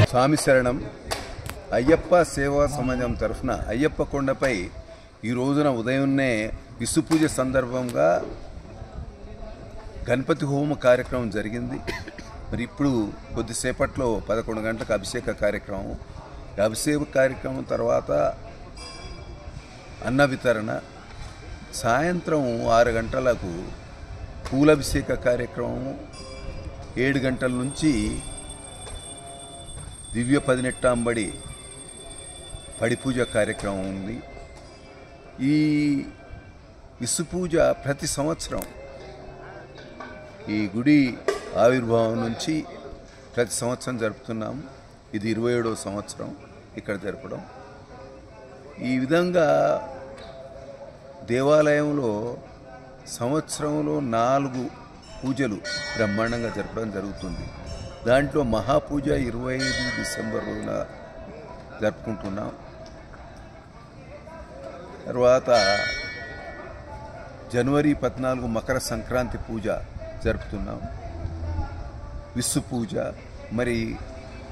స్వామి శరణం. అయ్యప్ప సేవా సమాజం తరఫున అయ్యప్ప కొండపై ఈ రోజున ఉదయాన్నే విసు పూజ సందర్భంగా గణపతి హోమ కార్యక్రమం జరిగింది. మరి ఇప్పుడు కొద్దిసేపట్లో 11 గంటలకు అభిషేక కార్యక్రమం. అభిషేక కార్యక్రమం తర్వాత అన్న వితరణ, సాయంత్రం 6 గంటలకు పూలభిషేక కార్యక్రమం, 7 గంటల నుంచి దివ్య 18 పడి పూజ కార్యక్రమం ఉంది. ఈ విసు పూజ ప్రతి సంవత్సరం ఈ గుడి ఆవిర్భావం నుంచి ప్రతి సంవత్సరం జరుపుతున్నాము. ఇది 27వ సంవత్సరం ఇక్కడ జరపడం. ఈ విధంగా దేవాలయంలో సంవత్సరంలో 4 పూజలు బ్రహ్మాండంగా జరపడం జరుగుతుంది. దాంట్లో మహాపూజ 25 డిసెంబర్ రోజున జరుపుకుంటున్నాం. తర్వాత జనవరి 14 మకర సంక్రాంతి పూజ జరుపుతున్నాం, విసు పూజ. మరి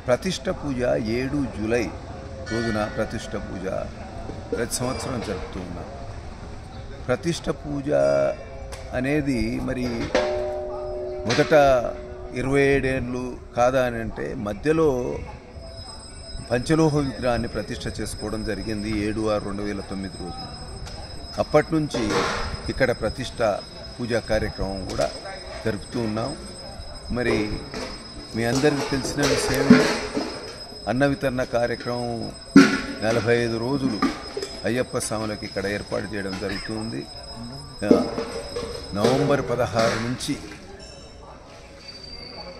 ప్రతిష్ట పూజ 7 జూలై రోజున ప్రతిష్ట పూజ ప్రతి సంవత్సరం జరుపుతూ ఉన్నాం. ప్రతిష్ట పూజ అనేది మరి మొదట 27 ఏళ్ళు కాదా అని అంటే మధ్యలో పంచలోహ విగ్రహాన్ని ప్రతిష్ట చేసుకోవడం జరిగింది 7/6/2009 రోజున. అప్పటి నుంచి ఇక్కడ ప్రతిష్ట పూజా కార్యక్రమం కూడా జరుపుతూ ఉన్నాం. మరి మీ అందరికీ తెలిసిన విషయమే, అన్న వితరణ కార్యక్రమం 45 రోజులు అయ్యప్ప స్వాములకి ఇక్కడ ఏర్పాటు చేయడం జరుగుతుంది. నవంబర్ 16 నుంచి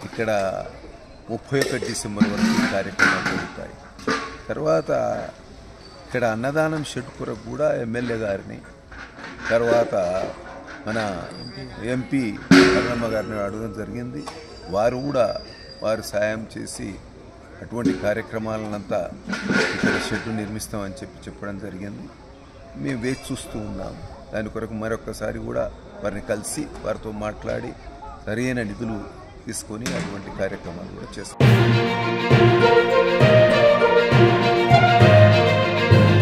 ఇక్కడ 31 డిసెంబర్ వరకు ఈ కార్యక్రమాలు జరుగుతాయి. తర్వాత ఇక్కడ అన్నదానం షెడ్ కొరకు కూడా ఎమ్మెల్యే గారిని, తర్వాత మన ఎంపీ కరుణమ్మ గారిని అడగడం జరిగింది. వారు కూడా వారు సాయం చేసి అటువంటి కార్యక్రమాలనంతా ఇక్కడ షెడ్ నిర్మిస్తామని చెప్పడం జరిగింది. మేము వేచి చూస్తూ ఉన్నాము. దాని కొరకు మరొకసారి కూడా వారిని కలిసి వారితో మాట్లాడి సరైన నిధులు తీసుకొని అటువంటి కార్యక్రమాలు కూడా చేస్తాం.